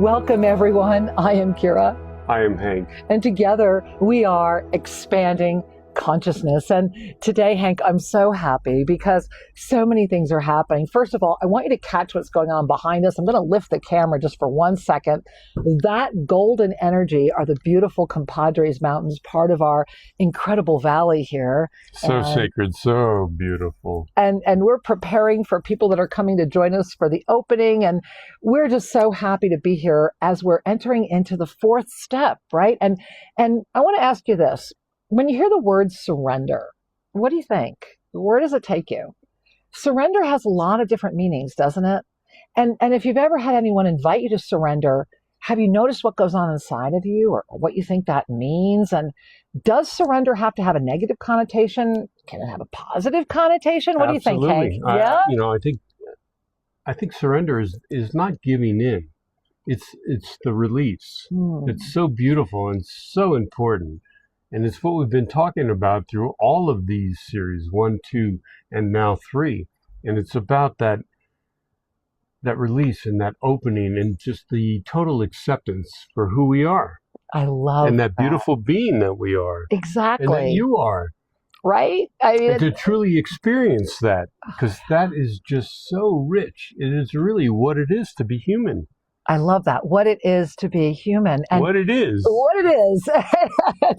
Welcome, everyone. I am Kira. I am Hank. And together we are expanding consciousness. And today, Hank, I'm so happy because so many things are happening. First of all, I want you to catch what's going on behind us. I'm going to lift the camera just for 1 second. That golden energy are the beautiful Compadres Mountains, part of our incredible valley here. So sacred, so beautiful. And we're preparing for people that are coming to join us for the opening. And we're just so happy to be here as we're entering into the fourth step, right? And I want to ask you this. When you hear the word surrender, what do you think? Where does it take you? Surrender has a lot of different meanings, doesn't it? And if you've ever had anyone invite you to surrender, have you noticed what goes on inside of you or what you think that means? And does surrender have to have a negative connotation? Can it have a positive connotation? What Absolutely. do you think, Hank? Yeah? I think surrender is not giving in. It's the release. It's so beautiful and so important. And it's what we've been talking about through all of these series, 1, 2, and now 3. And it's about that release and that opening and just the total acceptance for who we are. I love and that beautiful being that we are. Exactly. And that you are. Right? I mean, and to truly experience that, because that is just so rich. It is really what it is to be human. I love that. What it is to be human. And what it is. What it is.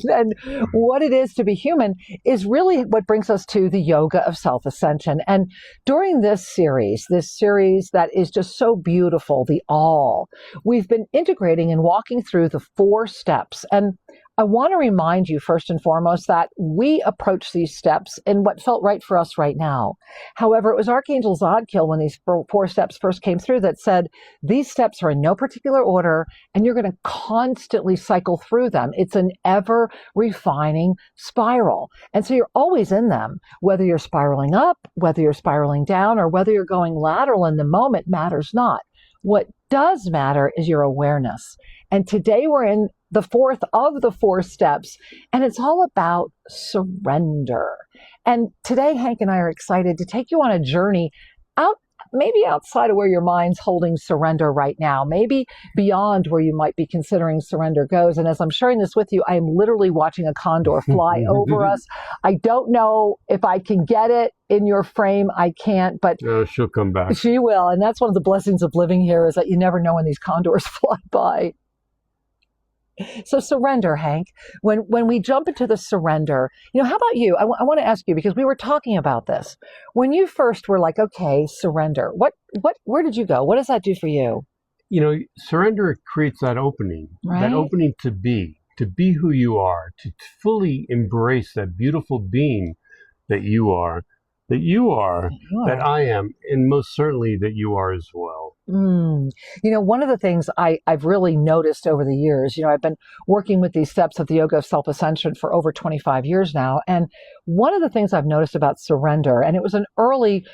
And what it is to be human is really what brings us to the yoga of self-ascension. And during this series that is just so beautiful, the all, we've been integrating and walking through the 4 steps. And I want to remind you first and foremost that we approach these steps in what felt right for us right now. However, it was Archangel Zadkiel when these 4 steps first came through that said, these steps are in no particular order and you're going to constantly cycle through them. It's an ever refining spiral. And so you're always in them, whether you're spiraling up, whether you're spiraling down, or whether you're going lateral in the moment matters not. What does matter is your awareness. And today we're in the 4th of the 4 steps, and it's all about surrender. And today, Hank and I are excited to take you on a journey maybe outside of where your mind's holding surrender right now, maybe beyond where you might be considering surrender goes. And as I'm sharing this with you, I am literally watching a condor fly over us. I don't know if I can get it in your frame. I can't, but she'll come back. She will. And that's one of the blessings of living here, is that you never know when these condors fly by. So surrender, Hank. When we jump into the surrender, how about you? I want to ask you, because we were talking about this. When you first were like, okay, surrender, where did you go? What does that do for you? Surrender creates that opening, right? That opening to be who you are, to fully embrace that beautiful being that you are, that I am, and most certainly that you are as well. One of the things I've really noticed over the years, I've been working with these steps of the yoga of self-ascension for over 25 years now. And one of the things I've noticed about surrender, and it was an early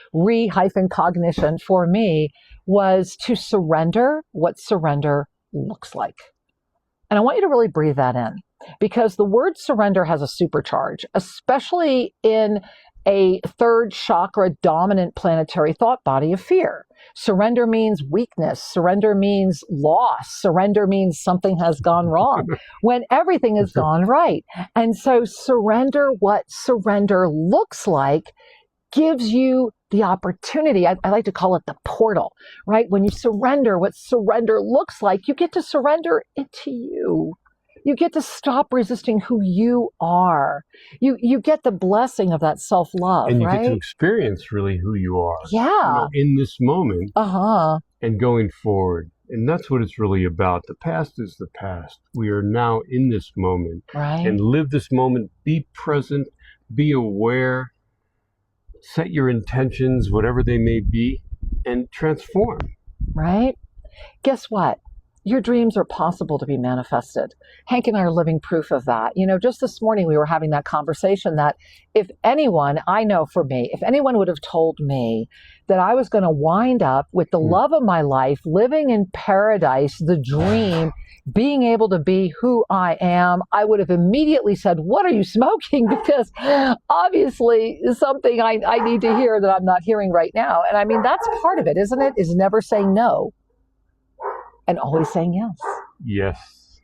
cognition for me, was to surrender what surrender looks like. And I want you to really breathe that in, because the word surrender has a supercharge, especially in a 3rd chakra dominant planetary thought body of fear. Surrender means weakness. Surrender means loss. Surrender means something has gone wrong when everything has gone right. And so surrender what surrender looks like gives you the opportunity. I like to call it the portal, right? When you surrender what surrender looks like, you get to surrender into you. You get to stop resisting who you are. You get the blessing of that self-love, and you right? get to experience really who you are. Yeah. In this moment. And going forward. And that's what it's really about. The past is the past. We are now in this moment. Right. And live this moment. Be present. Be aware. Set your intentions, whatever they may be, and transform. Right. Guess what? Your dreams are possible to be manifested. Hank and I are living proof of that. Just this morning we were having that conversation that if anyone, I know for me, if anyone would have told me that I was going to wind up with the love of my life, living in paradise, the dream, being able to be who I am, I would have immediately said, what are you smoking? Because obviously something I need to hear that I'm not hearing right now. And I mean, that's part of it, isn't it? Is never saying no. and always saying yes. Yes.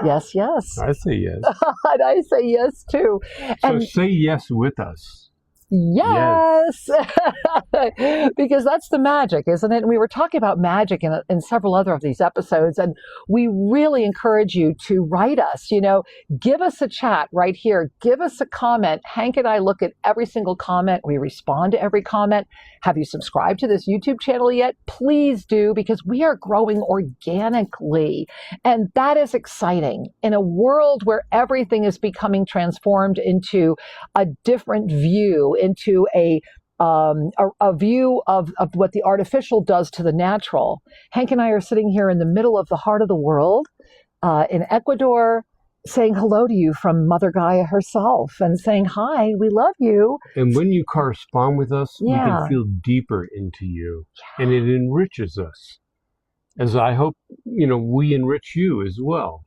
Yes, yes. I say yes. And I say yes too. So And say yes with us. yes, because that's the magic, isn't it? And we were talking about magic in several other of these episodes, and we really encourage you to write us, give us a chat right here, give us a comment. Hank and I look at every single comment. We respond to every comment. Have you subscribed to this YouTube channel yet? Please do, because we are growing organically, and that is exciting in a world where everything is becoming transformed into a different view, into a view of what the artificial does to the natural. Hank and I are sitting here in the middle of the heart of the world in Ecuador, saying hello to you from Mother Gaia herself and saying, hi, we love you. And when you correspond with us, we Yeah. can feel deeper into you, and it enriches us. As I hope, we enrich you as well.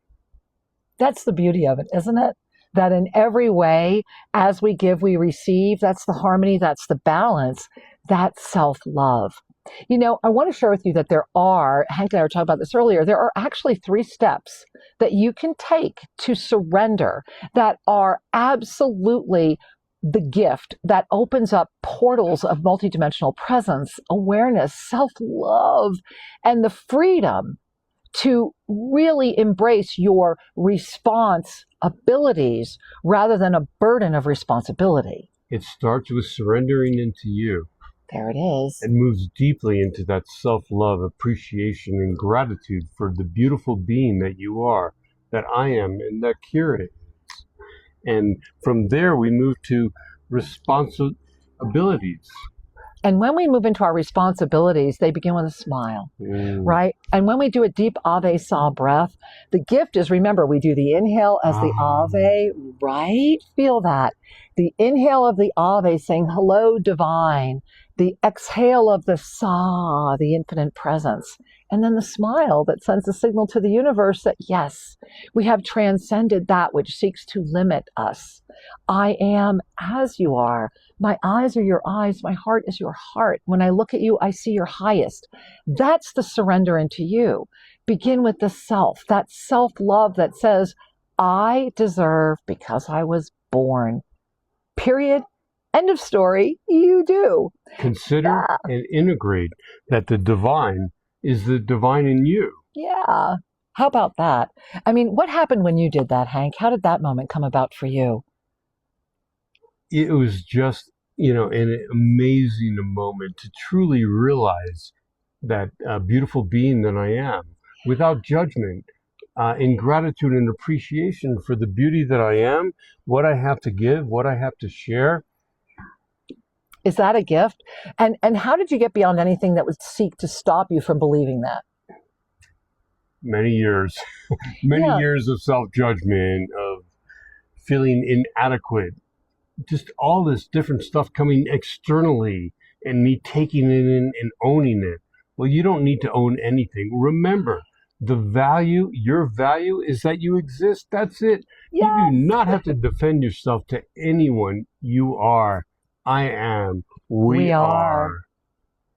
That's the beauty of it, isn't it? That in every way, as we give, we receive. That's the harmony. That's the balance. That's self-love. I want to share with you that Hank and I were talking about this earlier, there are actually 3 steps that you can take to surrender that are absolutely the gift that opens up portals of multidimensional presence, awareness, self-love, and the freedom to really embrace your response abilities rather than a burden of responsibility. It starts with surrendering into you. There it is. It moves deeply into that self-love, appreciation, and gratitude for the beautiful being that you are, that I am, and that Kira is. And from there, we move to responsibilities. And when we move into our responsibilities, they begin with a smile, right? And when we do a deep Ave Sa breath, the gift is, remember, we do the inhale as the Ave, right? Feel that. The inhale of the Ave saying, hello, divine. The exhale of the Sa, the infinite presence. And then the smile that sends a signal to the universe that, yes, we have transcended that which seeks to limit us. I am as you are. My eyes are your eyes. My heart is your heart. When I look at you, I see your highest. That's the surrender into you. Begin with the self, that self-love that says, I deserve because I was born. Period. End of story. You do. Consider and integrate that the divine is the divine in you. Yeah. How about that? I mean, what happened when you did that, Hank? How did that moment come about for you? It was just, an amazing moment to truly realize that beautiful being that I am without judgment, in gratitude and appreciation for the beauty that I am, what I have to give, what I have to share. Is that a gift? And how did you get beyond anything that would seek to stop you from believing that? Many years, years of self-judgment, of feeling inadequate, just all this different stuff coming externally and me taking it in and owning it. Well, you don't need to own anything. Remember, your value is that you exist. That's it. Yes. You do not have to defend yourself to anyone. You are. I am. We are.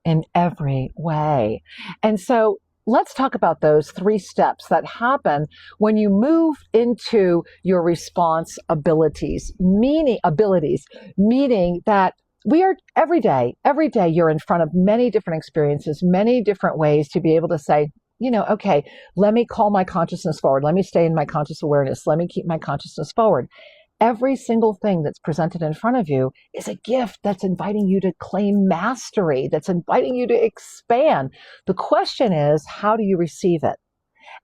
In every way. And so let's talk about those 3 steps that happen when you move into your response abilities, meaning that we are every day you're in front of many different experiences, many different ways to be able to say, okay, let me call my consciousness forward. Let me stay in my conscious awareness. Let me keep my consciousness forward. Every single thing that's presented in front of you is a gift that's inviting you to claim mastery, that's inviting you to expand. The question is, how do you receive it?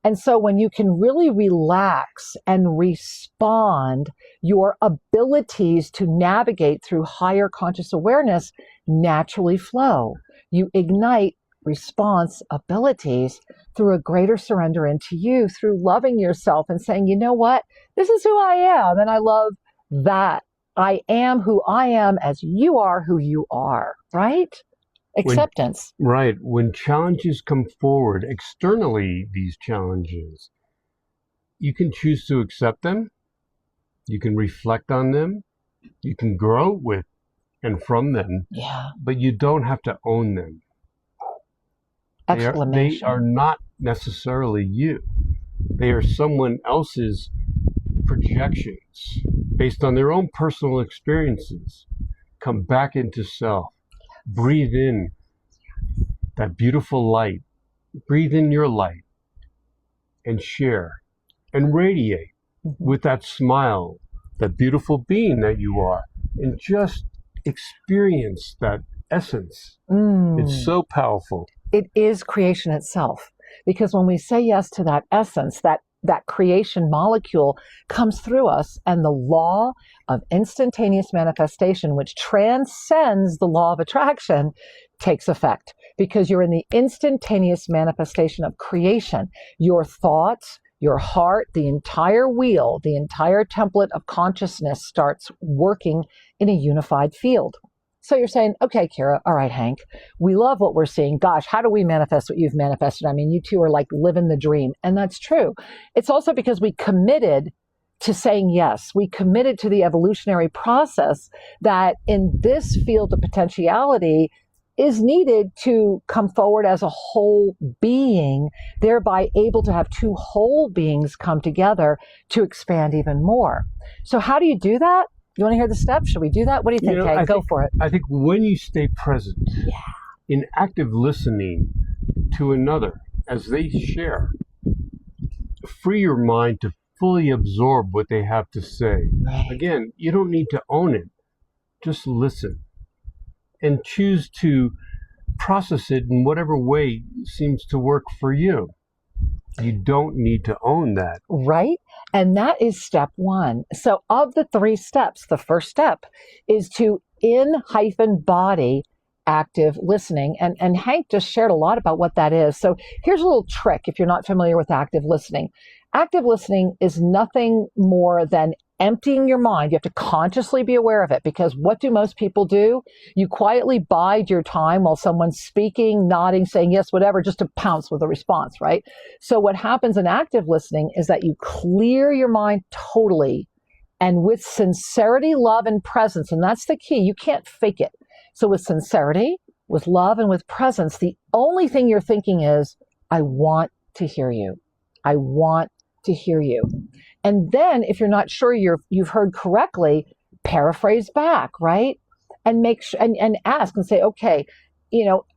And so when you can really relax and respond, your abilities to navigate through higher conscious awareness naturally flow. You ignite response abilities through a greater surrender into you, through loving yourself and saying, you know what? This is who I am. And I love that. I am who I am as you are who you are, right? Acceptance. When challenges come forward, externally, these challenges, you can choose to accept them. You can reflect on them. You can grow with and from them. Yeah. But you don't have to own them. They are not necessarily you. They are someone else's projections based on their own personal experiences. Come back into self. Breathe in that beautiful light. Breathe in your light and share and radiate with that smile, that beautiful being that you are, and just experience that essence. It's so powerful. It is creation itself, because when we say yes to that essence, that creation molecule comes through us, and the law of instantaneous manifestation, which transcends the law of attraction, takes effect, because you're in the instantaneous manifestation of creation. Your thoughts, your heart, the entire wheel, the entire template of consciousness starts working in a unified field. So you're saying, okay, Kira, all right, Hank, we love what we're seeing. Gosh, how do we manifest what you've manifested? I mean, you two are like living the dream. And that's true. It's also because we committed to saying yes. We committed to the evolutionary process that in this field of potentiality is needed to come forward as a whole being, thereby able to have two whole beings come together to expand even more. So how do you do that? You want to hear the steps? Should we do that? What do you think, Kay? Go for it. I think when you stay present in active listening to another as they share, free your mind to fully absorb what they have to say. Right. Again, you don't need to own it. Just listen and choose to process it in whatever way seems to work for you. You don't need to own that. Right? And that is step one. So of the 3 steps, the first step is to in-body active listening. And Hank just shared a lot about what that is. So here's a little trick if you're not familiar with active listening. Active listening is nothing more than emptying your mind. You have to consciously be aware of it, because what do most people do? You quietly bide your time while someone's speaking, nodding, saying yes, whatever, just to pounce with a response, right? So what happens in active listening is that you clear your mind totally, and with sincerity, love, and presence, and that's the key. You can't fake it. So with sincerity, with love, and with presence, the only thing you're thinking is, I want to hear you. I want to hear you. And then if you're not sure you've heard correctly, paraphrase back, right? And make sure and ask and say, okay,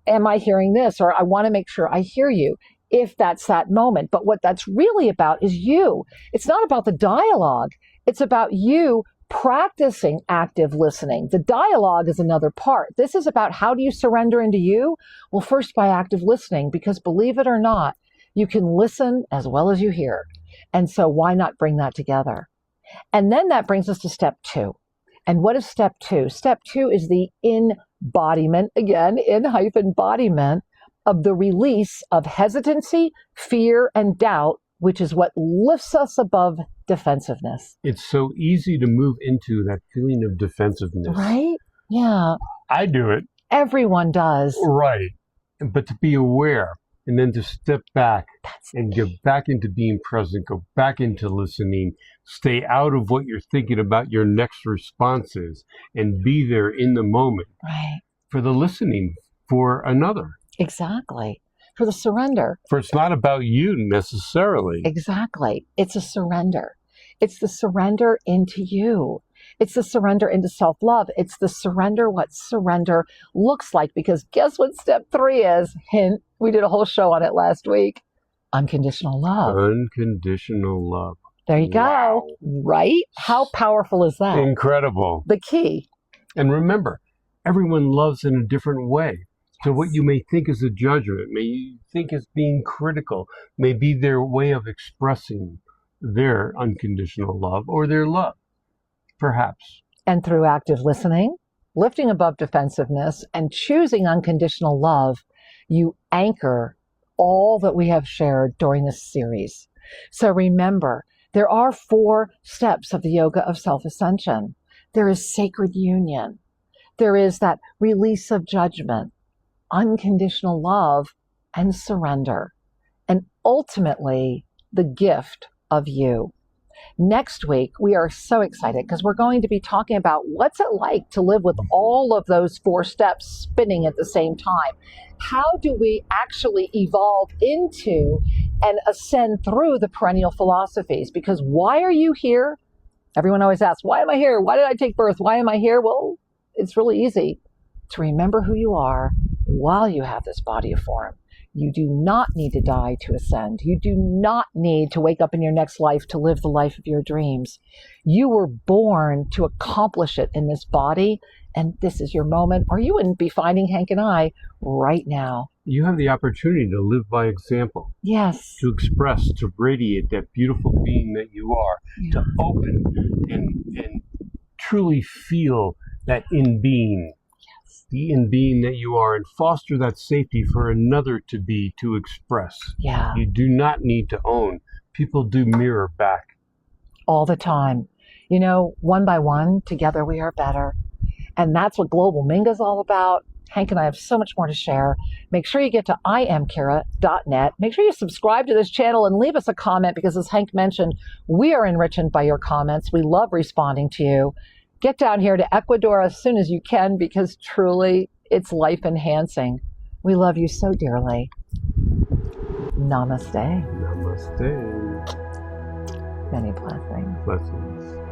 am I hearing this? Or I want to make sure I hear you, if that's that moment. But what that's really about is you. It's not about the dialogue. It's about you practicing active listening. The dialogue is another part. This is about, how do you surrender into you? Well, first by active listening, because believe it or not, you can listen as well as you hear. And so why not bring that together? And then that brings us to step 2. And what is step 2? Step 2 is the embodiment, again, embodiment of the release of hesitancy, fear, and doubt, which is what lifts us above defensiveness. It's so easy to move into that feeling of defensiveness. Right? Yeah. I do it. Everyone does. Right. But to be aware, and then to step back and get back into being present, go back into listening, stay out of what you're thinking about your next responses, and be there in the moment. Right. For the listening for another. Exactly. For the surrender. For it's not about you necessarily. Exactly. It's a surrender. It's the surrender into you. It's the surrender into self-love. It's the surrender, what surrender looks like. Because guess what step 3 is? Hint, we did a whole show on it last week. Unconditional love. Unconditional love. There you go. Right? How powerful is that? Incredible. The key. And remember, everyone loves in a different way. So what you may think is a judgment, may you think is being critical, may be their way of expressing their unconditional love or their love, perhaps. And through active listening, lifting above defensiveness, and choosing unconditional love, you anchor all that we have shared during this series. So remember, there are 4 steps of the yoga of self-ascension. There is sacred union. There is that release of judgment, unconditional love, and surrender. And ultimately, the gift of you. Next week, we are so excited because we're going to be talking about what's it like to live with all of those 4 steps spinning at the same time. How do we actually evolve into and ascend through the perennial philosophies? Because why are you here? Everyone always asks, why am I here? Why did I take birth? Why am I here? Well, it's really easy to remember who you are while you have this body of form. You do not need to die to ascend. You do not need to wake up in your next life to live the life of your dreams. You were born to accomplish it in this body, and this is your moment, or you wouldn't be finding Hank and I right now. You have the opportunity to live by example. Yes. To express, to radiate that beautiful being that you are, to open and truly feel that in-being. The in-being that you are, and foster that safety for another to be, to express. Yeah. You do not need to own. People do mirror back. All the time. You know, one by one, together we are better. And that's what Global Minga's all about. Hank and I have so much more to share. Make sure you get to iamkira.net. Make sure you subscribe to this channel and leave us a comment because, as Hank mentioned, we are enriched by your comments. We love responding to you. Get down here to Ecuador as soon as you can because truly it's life enhancing. We love you so dearly. Namaste. Namaste. Many blessings. Blessings.